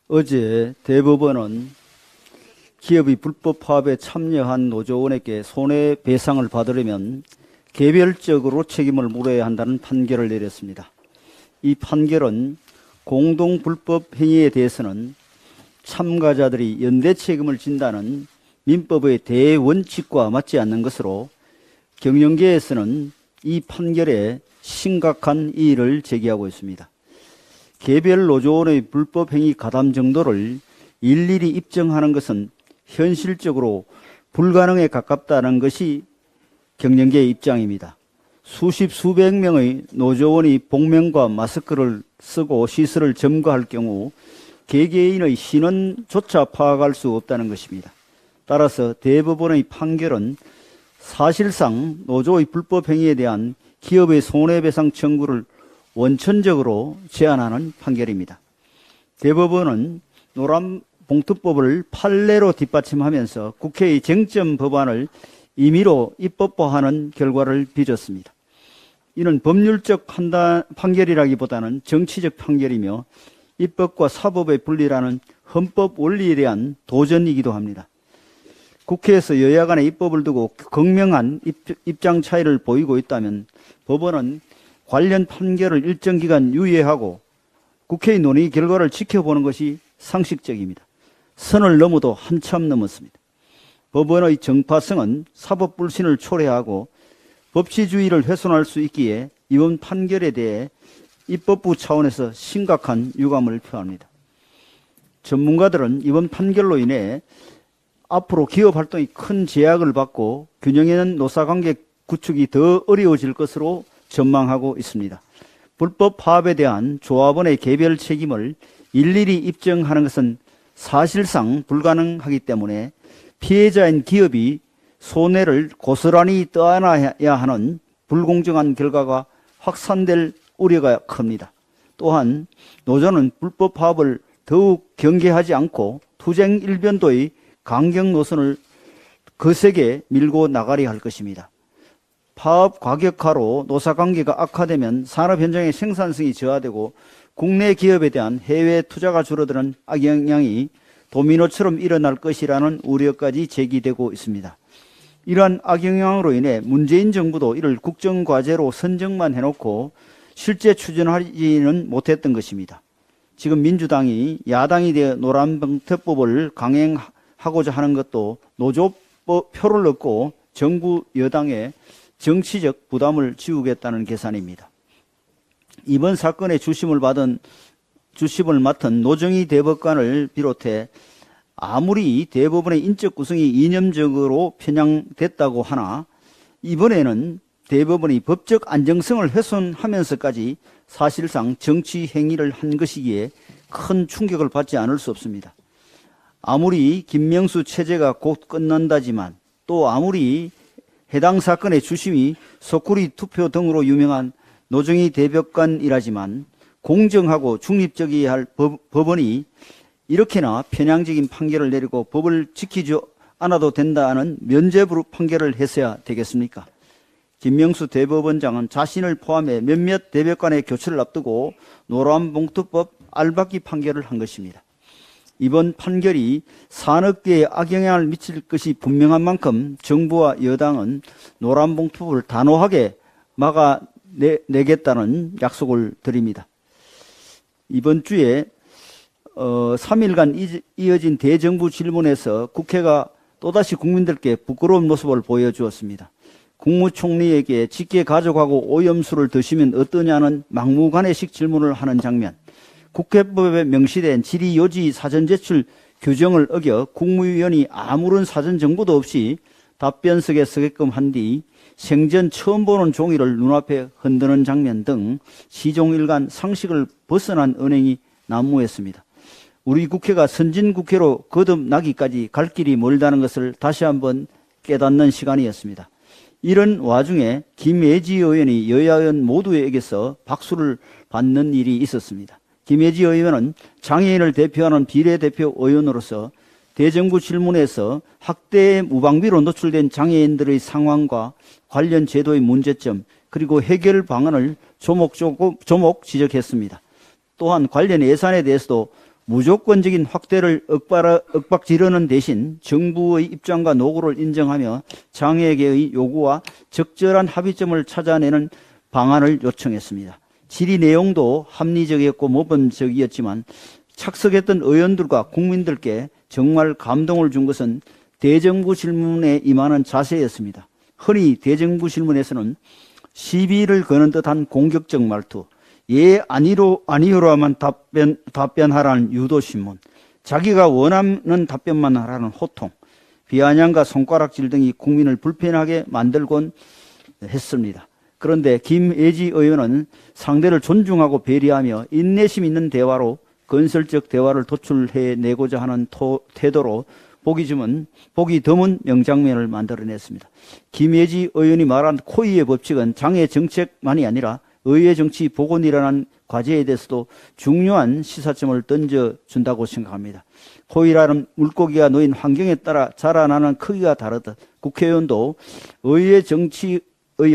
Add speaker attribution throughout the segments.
Speaker 1: 어제 대법원은 기업이 불법 파업에 참여한 노조원에게 손해배상을 받으려면 개별적으로 책임을 물어야 한다는 판결을 내렸습니다. 이 판결은 공동 불법 행위에 대해서는 참가자들이 연대 책임을 진다는 민법의 대원칙과 맞지 않는 것으로 경영계에서는 이 판결에 심각한 이의를 제기하고 있습니다. 개별 노조원의 불법 행위 가담 정도를 일일이 입증하는 것은 현실적으로 불가능에 가깝다는 것이 경영계의 입장입니다. 수십 수백 명의 노조원이 복면과 마스크를 쓰고 시설을 점거할 경우 개개인의 신원조차 파악할 수 없다는 것입니다. 따라서 대법원의 판결은 사실상 노조의 불법 행위에 대한 기업의 손해배상 청구를 원천적으로 제한하는 판결입니다. 대법원은 노란봉투법을 판례로 뒷받침하면서 국회의 쟁점 법안을 임의로 입법화하는 결과를 빚었습니다. 이는 법률적 판결이라기보다는 정치적 판결이며 입법과 사법의 분리라는 헌법 원리에 대한 도전이기도 합니다. 국회에서 여야 간의 입법을 두고 극명한 입장 차이를 보이고 있다면 법원은 관련 판결을 일정 기간 유예하고 국회의 논의 결과를 지켜보는 것이 상식적입니다. 선을 넘어도 한참 넘었습니다. 법원의 정파성은 사법 불신을 초래하고 법치주의를 훼손할 수 있기에 이번 판결에 대해 입법부 차원에서 심각한 유감을 표합니다. 전문가들은 이번 판결로 인해 앞으로 기업 활동이 큰 제약을 받고 균형 있는 노사관계 구축이 더 어려워질 것으로 전망하고 있습니다. 불법 파업에 대한 조합원의 개별 책임을 일일이 입증하는 것은 사실상 불가능하기 때문에 피해자인 기업이 손해를 고스란히 떠안아야 하는 불공정한 결과가 확산될 우려가 큽니다. 또한 노조는 불법 파업을 더욱 경계하지 않고 투쟁 일변도의 강경 노선을 거세게 밀고 나가려 할 것입니다. 파업 과격화로 노사관계가 악화되면 산업 현장의 생산성이 저하되고 국내 기업에 대한 해외 투자가 줄어드는 악영향이 도미노처럼 일어날 것이라는 우려까지 제기되고 있습니다. 이러한 악영향으로 인해 문재인 정부도 이를 국정과제로 선정만 해놓고 실제 추진하지는 못했던 것입니다. 지금 민주당이 야당이 되어 노란봉투법을 강행하고자 하는 것도 노조법 표를 얻고 정부 여당에 정치적 부담을 지우겠다는 계산입니다. 이번 사건의 주심을 맡은 노정희 대법관을 비롯해 아무리 대법원의 인적 구성이 이념적으로 편향됐다고 하나 이번에는 대법원이 법적 안정성을 훼손하면서까지 사실상 정치 행위를 한 것이기에 큰 충격을 받지 않을 수 없습니다. 아무리 김명수 체제가 곧 끝난다지만 또 아무리 해당 사건의 주심이 소쿠리 투표 등으로 유명한 노정희 대법관이라지만 공정하고 중립적이어야 할 법원이 이렇게나 편향적인 판결을 내리고 법을 지키지 않아도 된다는 면죄부 판결을 했어야 되겠습니까? 김명수 대법원장은 자신을 포함해 몇몇 대법관의 교체를 앞두고 노란봉투법 알박기 판결을 한 것입니다. 이번 판결이 산업계에 악영향을 미칠 것이 분명한 만큼 정부와 여당은 노란봉투법을 단호하게 막아내겠다는 약속을 드립니다. 이번 주에 3일간 이어진 대정부 질문에서 국회가 또다시 국민들께 부끄러운 모습을 보여주었습니다. 국무총리에게 직계 가족하고 오염수를 드시면 어떠냐는 막무가내식 질문을 하는 장면, 국회법에 명시된 질의요지 사전 제출 규정을 어겨 국무위원이 아무런 사전 정보도 없이 답변석에 서게끔 한 뒤 생전 처음 보는 종이를 눈앞에 흔드는 장면 등 시종일관 상식을 벗어난 언행이 난무했습니다. 우리 국회가 선진국회로 거듭나기까지 갈 길이 멀다는 것을 다시 한번 깨닫는 시간이었습니다. 이런 와중에 김예지 의원이 여야 의원 모두에게서 박수를 받는 일이 있었습니다. 김예지 의원은 장애인을 대표하는 비례대표 의원으로서 대정부 질문에서 학대의 무방비로 노출된 장애인들의 상황과 관련 제도의 문제점 그리고 해결 방안을 조목 지적했습니다. 또한 관련 예산에 대해서도 무조건적인 확대를 윽박지르는 대신 정부의 입장과 노고를 인정하며 장애계의 요구와 적절한 합의점을 찾아내는 방안을 요청했습니다. 질의 내용도 합리적이었고 모범적이었지만 착석했던 의원들과 국민들께 정말 감동을 준 것은 대정부 질문에 임하는 자세였습니다. 흔히 대정부 질문에서는 시비를 거는 듯한 공격적 말투, 예, 아니요로만 답변하라는 유도신문, 자기가 원하는 답변만 하라는 호통, 비아냥과 손가락질 등이 국민을 불편하게 만들곤 했습니다. 그런데 김예지 의원은 상대를 존중하고 배려하며 인내심 있는 대화로 건설적 대화를 도출해내고자 하는 태도로 보기 드문 명장면을 만들어냈습니다. 김예지 의원이 말한 코이의 법칙은 장애 정책만이 아니라 의회 정치 복원이라는 과제에 대해서도 중요한 시사점을 던져준다고 생각합니다. 코이라는 물고기가 놓인 환경에 따라 자라나는 크기가 다르듯 국회의원도 의회 정치의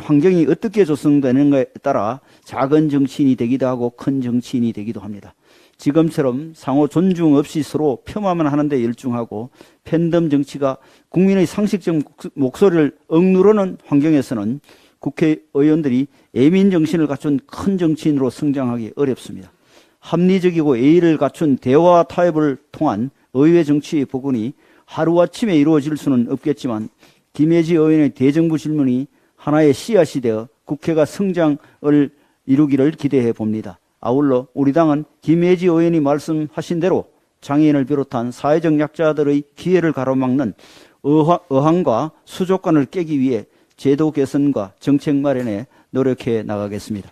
Speaker 1: 환경이 어떻게 조성되는가에 따라 작은 정치인이 되기도 하고 큰 정치인이 되기도 합니다. 지금처럼 상호 존중 없이 서로 폄하만 하는데 열중하고 팬덤 정치가 국민의 상식적 목소리를 억누르는 환경에서는 국회의원들이 애민 정신을 갖춘 큰 정치인으로 성장하기 어렵습니다. 합리적이고 예의를 갖춘 대화와 타협을 통한 의회 정치의 복원이 하루아침에 이루어질 수는 없겠지만 김예지 의원의 대정부 질문이 하나의 씨앗이 되어 국회가 성장을 이루기를 기대해 봅니다. 아울러 우리 당은 김예지 의원이 말씀하신 대로 장애인을 비롯한 사회적 약자들의 기회를 가로막는 어항과 수족관을 깨기 위해 제도 개선과 정책 마련에 노력해 나가겠습니다.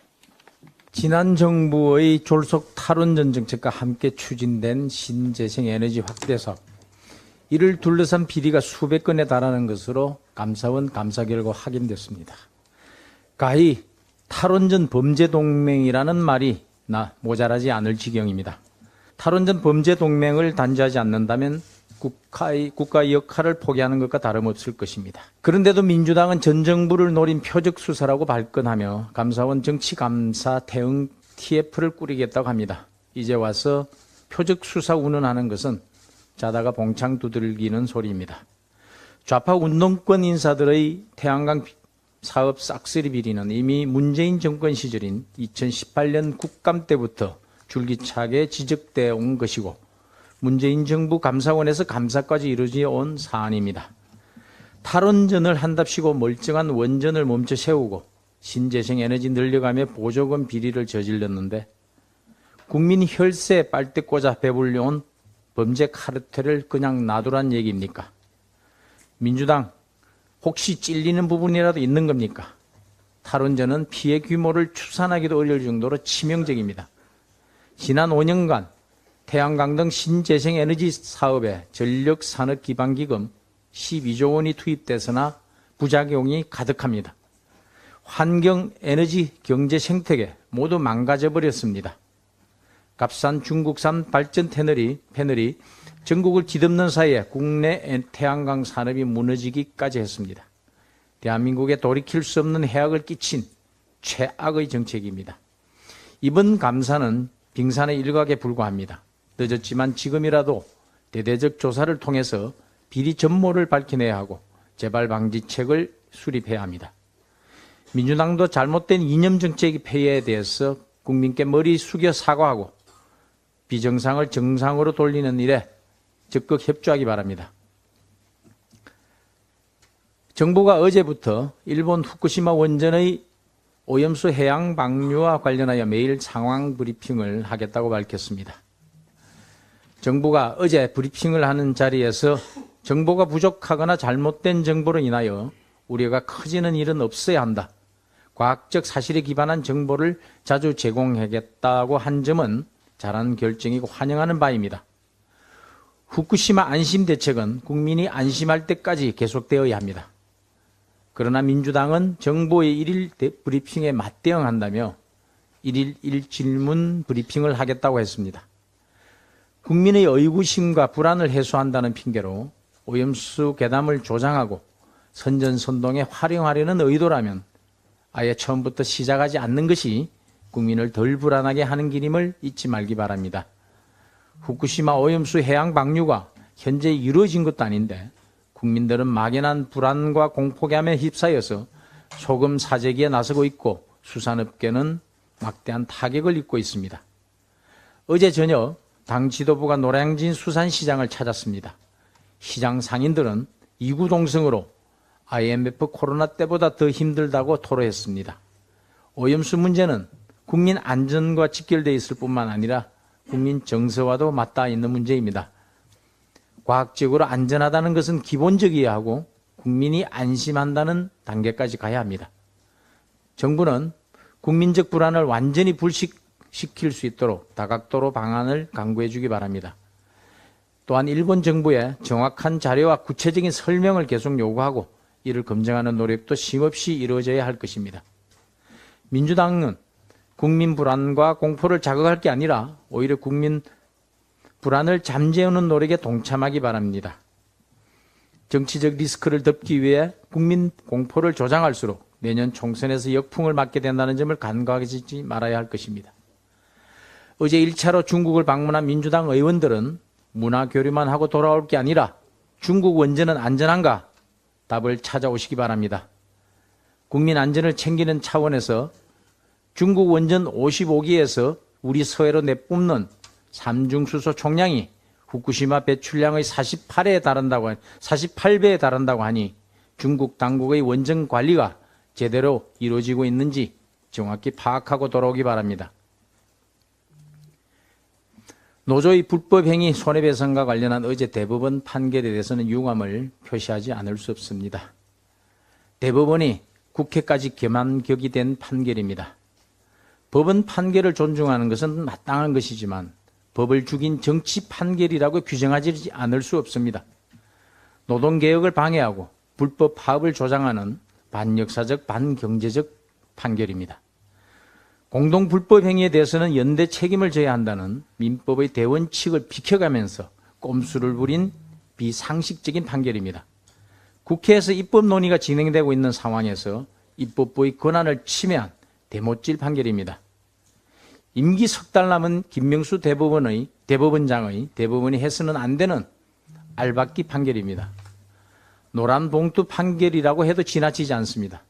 Speaker 2: 지난 정부의 졸속 탈원전 정책과 함께 추진된 신재생 에너지 확대 사업, 이를 둘러싼 비리가 수백 건에 달하는 것으로 감사원 감사 결과 확인됐습니다. 가히 탈원전 범죄동맹이라는 말이 모자라지 않을 지경입니다. 탈원전 범죄동맹을 단죄하지 않는다면 국가의 역할을 포기하는 것과 다름없을 것입니다. 그런데도 민주당은 전 정부를 노린 표적 수사라고 발끈하며 감사원 정치감사 대응 TF를 꾸리겠다고 합니다. 이제 와서 표적 수사 운운하는 것은 자다가 봉창 두들기는 소리입니다. 좌파 운동권 인사들의 태양광 사업 싹쓸이 비리는 이미 문재인 정권 시절인 2018년 국감 때부터 줄기차게 지적되어 온 것이고 문재인 정부 감사원에서 감사까지 이루어져 온 사안입니다. 탈원전을 한답시고 멀쩡한 원전을 멈춰 세우고 신재생 에너지 늘려가며 보조금 비리를 저질렀는데 국민 혈세 빨대 꽂아 배불려온 범죄 카르텔을 그냥 놔두란 얘기입니까? 민주당 혹시 찔리는 부분이라도 있는 겁니까? 탈원전은 피해 규모를 추산하기도 어려울 정도로 치명적입니다. 지난 5년간 태양광 등 신재생 에너지 사업에 전력산업기반기금 12조 원이 투입돼서나 부작용이 가득합니다. 환경, 에너지, 경제 생태계 모두 망가져버렸습니다. 값싼 중국산 발전 패널이 전국을 뒤덮는 사이에 국내 태양광 산업이 무너지기까지 했습니다. 대한민국에 돌이킬 수 없는 해악을 끼친 최악의 정책입니다. 이번 감사는 빙산의 일각에 불과합니다. 늦었지만 지금이라도 대대적 조사를 통해서 비리 전모를 밝혀내야 하고 재발 방지책을 수립해야 합니다. 민주당도 잘못된 이념 정책의 폐해에 대해서 국민께 머리 숙여 사과하고 비정상을 정상으로 돌리는 일에 적극 협조하기 바랍니다. 정부가 어제부터 일본 후쿠시마 원전의 오염수 해양 방류와 관련하여 매일 상황 브리핑을 하겠다고 밝혔습니다. 정부가 어제 브리핑을 하는 자리에서 정보가 부족하거나 잘못된 정보로 인하여 우려가 커지는 일은 없어야 한다. 과학적 사실에 기반한 정보를 자주 제공하겠다고 한 점은 잘한 결정이고 환영하는 바입니다. 후쿠시마 안심 대책은 국민이 안심할 때까지 계속되어야 합니다. 그러나 민주당은 정부의 일일 브리핑에 맞대응한다며 일일 1질문 브리핑을 하겠다고 했습니다. 국민의 의구심과 불안을 해소한다는 핑계로 오염수 괴담을 조장하고 선전선동에 활용하려는 의도라면 아예 처음부터 시작하지 않는 것이 국민을 덜 불안하게 하는 길임을 잊지 말기 바랍니다. 후쿠시마 오염수 해양 방류가 현재 이루어진 것도 아닌데 국민들은 막연한 불안과 공포감에 휩싸여서 소금 사재기에 나서고 있고 수산업계는 막대한 타격을 입고 있습니다. 어제 저녁 당 지도부가 노량진 수산시장을 찾았습니다. 시장 상인들은 이구동성으로 IMF 코로나 때보다 더 힘들다고 토로했습니다. 오염수 문제는 국민 안전과 직결되어 있을 뿐만 아니라 국민 정서와도 맞닿아 있는 문제입니다. 과학적으로 안전하다는 것은 기본적이어야 하고 국민이 안심한다는 단계까지 가야 합니다. 정부는 국민적 불안을 완전히 불식시킬 수 있도록 다각도로 방안을 강구해 주기 바랍니다. 또한 일본 정부에 정확한 자료와 구체적인 설명을 계속 요구하고 이를 검증하는 노력도 쉼없이 이루어져야 할 것입니다. 민주당은 국민 불안과 공포를 자극할 게 아니라 오히려 국민 불안을 잠재우는 노력에 동참하기 바랍니다. 정치적 리스크를 덮기 위해 국민 공포를 조장할수록 내년 총선에서 역풍을 맞게 된다는 점을 간과하지 말아야 할 것입니다. 어제 1차로 중국을 방문한 민주당 의원들은 문화 교류만 하고 돌아올 게 아니라 중국 원전은 안전한가? 답을 찾아오시기 바랍니다. 국민 안전을 챙기는 차원에서 중국 원전 55기에서 우리 서해로 내뿜는 삼중수소 총량이 후쿠시마 배출량의 48배에 달한다고 하니 중국 당국의 원전 관리가 제대로 이루어지고 있는지 정확히 파악하고 돌아오기 바랍니다. 노조의 불법행위 손해배상과 관련한 어제 대법원 판결에 대해서는 유감을 표시하지 않을 수 없습니다. 대법원이 국회까지 겸한격이 된 판결입니다. 법은 판결을 존중하는 것은 마땅한 것이지만 법을 죽인 정치 판결이라고 규정하지 않을 수 없습니다. 노동개혁을 방해하고 불법 파업을 조장하는 반역사적, 반경제적 판결입니다. 공동 불법 행위에 대해서는 연대 책임을 져야 한다는 민법의 대원칙을 비켜가면서 꼼수를 부린 비상식적인 판결입니다. 국회에서 입법 논의가 진행되고 있는 상황에서 입법부의 권한을 침해한 대못질 판결입니다. 임기 석 달 남은 김명수 대법원장의 대법원이 해서는 안 되는 알박기 판결입니다. 노란 봉투 판결이라고 해도 지나치지 않습니다.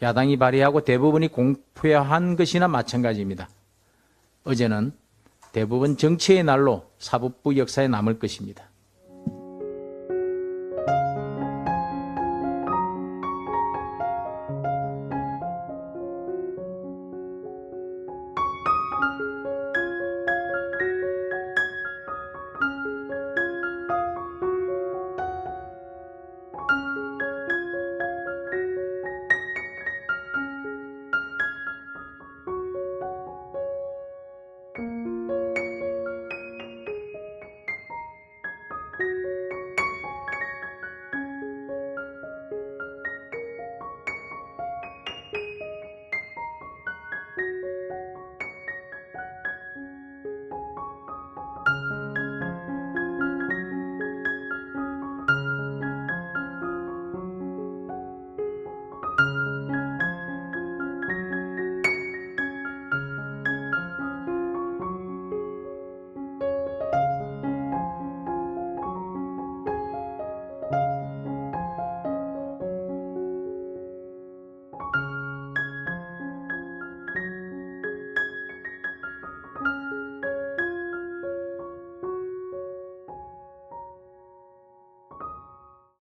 Speaker 2: 야당이 발의하고 대법원이 공표한 것이나 마찬가지입니다. 어제는 대법원 정치의 날로 사법부 역사에 남을 것입니다.